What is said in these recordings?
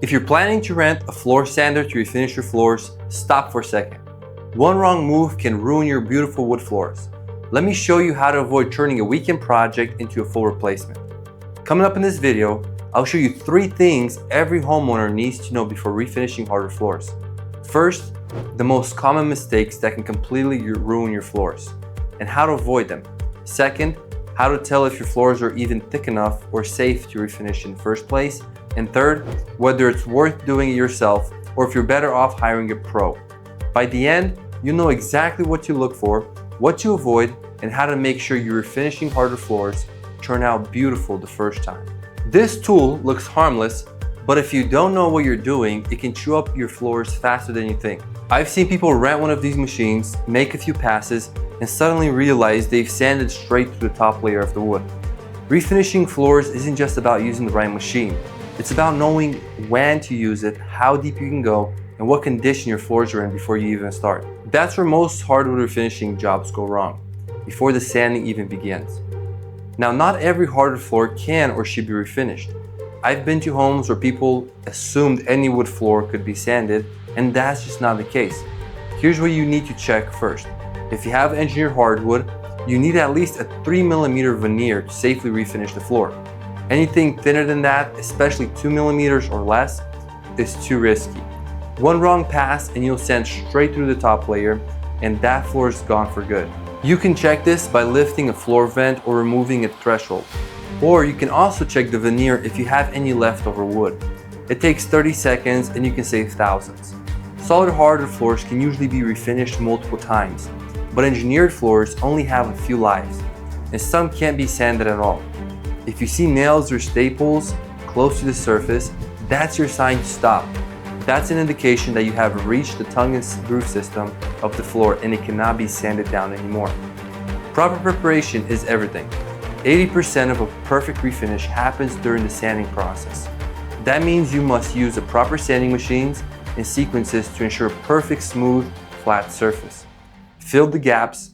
If you're planning to rent a floor sander to refinish your floors, stop for a second. One wrong move can ruin your beautiful wood floors. Let me show you how to avoid turning a weekend project into a full replacement. Coming up in this video, I'll show you 3 things every homeowner needs to know before refinishing harder floors. First, the most common mistakes that can completely ruin your floors, and how to avoid them. Second, how to tell if your floors are even thick enough or safe to refinish in the first place. And third, whether it's worth doing it yourself or if you're better off hiring a pro. By the end, you'll know exactly what to look for, what to avoid, and how to make sure your refinishing harder floors turn out beautiful the first time. This tool looks harmless, but if you don't know what you're doing, it can chew up your floors faster than you think. I've seen people rent one of these machines, make a few passes, and suddenly realize they've sanded straight through the top layer of the wood. Refinishing floors isn't just about using the right machine. It's about knowing when to use it, how deep you can go, and what condition your floors are in before you even start. That's where most hardwood refinishing jobs go wrong, before the sanding even begins. Now, not every hardwood floor can or should be refinished. I've been to homes where people assumed any wood floor could be sanded, and that's just not the case. Here's what you need to check first. If you have engineered hardwood, you need at least a 3mm veneer to safely refinish the floor. Anything thinner than that, especially 2mm or less, is too risky. One wrong pass and you'll sand straight through the top layer, and that floor is gone for good. You can check this by lifting a floor vent or removing a threshold. Or you can also check the veneer if you have any leftover wood. It takes 30 seconds and you can save thousands. Solid hardwood floors can usually be refinished multiple times, but engineered floors only have a few lives, and some can't be sanded at all. If you see nails or staples close to the surface, that's your sign to stop. That's an indication that you have reached the tongue and groove system of the floor and it cannot be sanded down anymore. Proper preparation is everything. 80% of a perfect refinish happens during the sanding process. That means you must use the proper sanding machines and sequences to ensure a perfect, smooth, flat surface. Fill the gaps,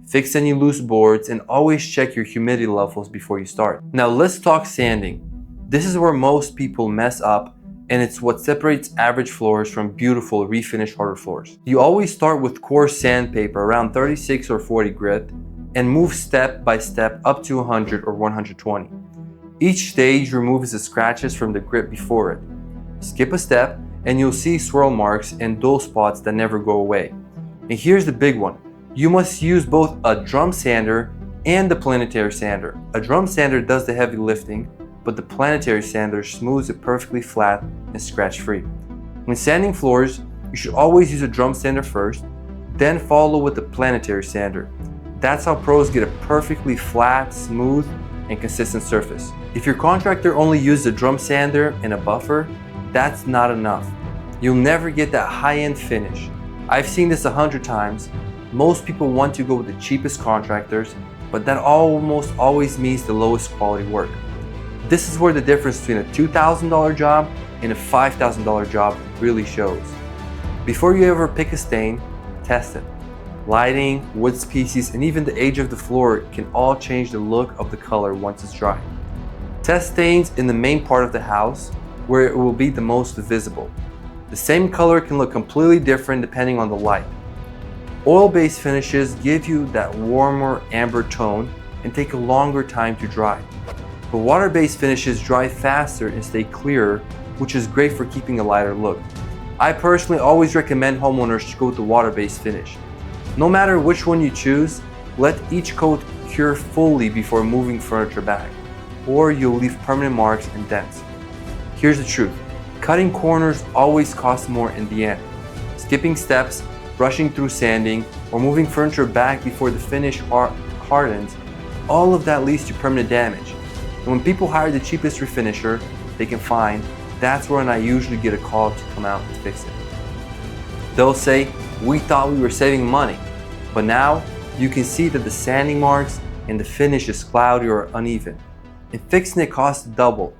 fix any loose boards, and always check your humidity levels before you start. Now let's talk sanding. This is where most people mess up, and it's what separates average floors from beautiful refinished harder floors. You always start with coarse sandpaper around 36 or 40 grit and move step by step up to 100 or 120. Each stage removes the scratches from the grit before it. Skip a step and you'll see swirl marks and dull spots that never go away. And here's the big one. You must use both a drum sander and the Planetary sander. A drum sander does the heavy lifting, but the Planetary sander smooths it perfectly flat and scratch-free. When sanding floors, you should always use a drum sander first, then follow with the Planetary sander. That's how pros get a perfectly flat, smooth, and consistent surface. If your contractor only uses a drum sander and a buffer, that's not enough. You'll never get that high-end finish. I've seen this 100 times. Most people want to go with the cheapest contractors, but that almost always means the lowest quality work. This is where the difference between a $2,000 job and a $5,000 job really shows. Before you ever pick a stain, test it. Lighting, wood species, and even the age of the floor can all change the look of the color once it's dry. Test stains in the main part of the house where it will be the most visible. The same color can look completely different depending on the light. Oil-based finishes give you that warmer amber tone and take a longer time to dry. But water-based finishes dry faster and stay clearer, which is great for keeping a lighter look. I personally always recommend homeowners to go with the water-based finish. No matter which one you choose, let each coat cure fully before moving furniture back, or you'll leave permanent marks and dents. Here's the truth. Cutting corners always costs more in the end. Skipping steps, brushing through sanding, or moving furniture back before the finish hardens, all of that leads to permanent damage. And when people hire the cheapest refinisher they can find, that's when I usually get a call to come out and fix it. They'll say, "We thought we were saving money," but now you can see that the sanding marks and the finish is cloudy or uneven. And fixing it costs double.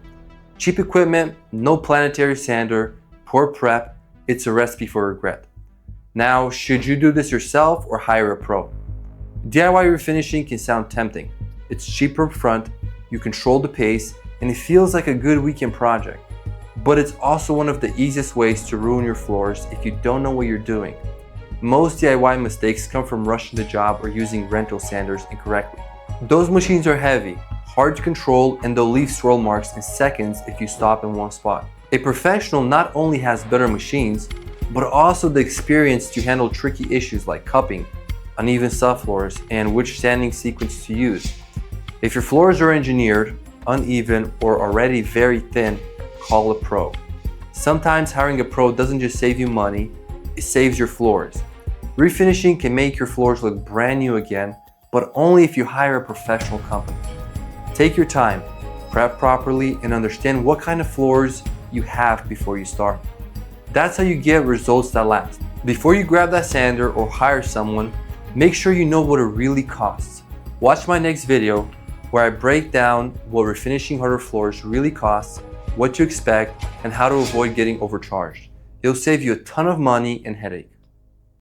Cheap equipment, no Planetary sander, poor prep, it's a recipe for regret. Now, should you do this yourself or hire a pro? DIY refinishing can sound tempting. It's cheaper up front, you control the pace, and it feels like a good weekend project. but it's also one of the easiest ways to ruin your floors if you don't know what you're doing. Most DIY mistakes come from rushing the job or using rental sanders incorrectly. Those machines are heavy, hard to control, and they'll leave swirl marks in seconds if you stop in one spot. A professional not only has better machines, but also the experience to handle tricky issues like cupping, uneven subfloors, and which sanding sequence to use. If your floors are engineered, uneven, or already very thin, call a pro. Sometimes hiring a pro doesn't just save you money, it saves your floors. Refinishing can make your floors look brand new again, but only if you hire a professional company. Take your time, prep properly, and understand what kind of floors you have before you start. That's how you get results that last. Before you grab that sander or hire someone, make sure you know what it really costs. Watch my next video where I break down what refinishing hardwood floors really costs, what to expect, and how to avoid getting overcharged. It'll save you a ton of money and headache.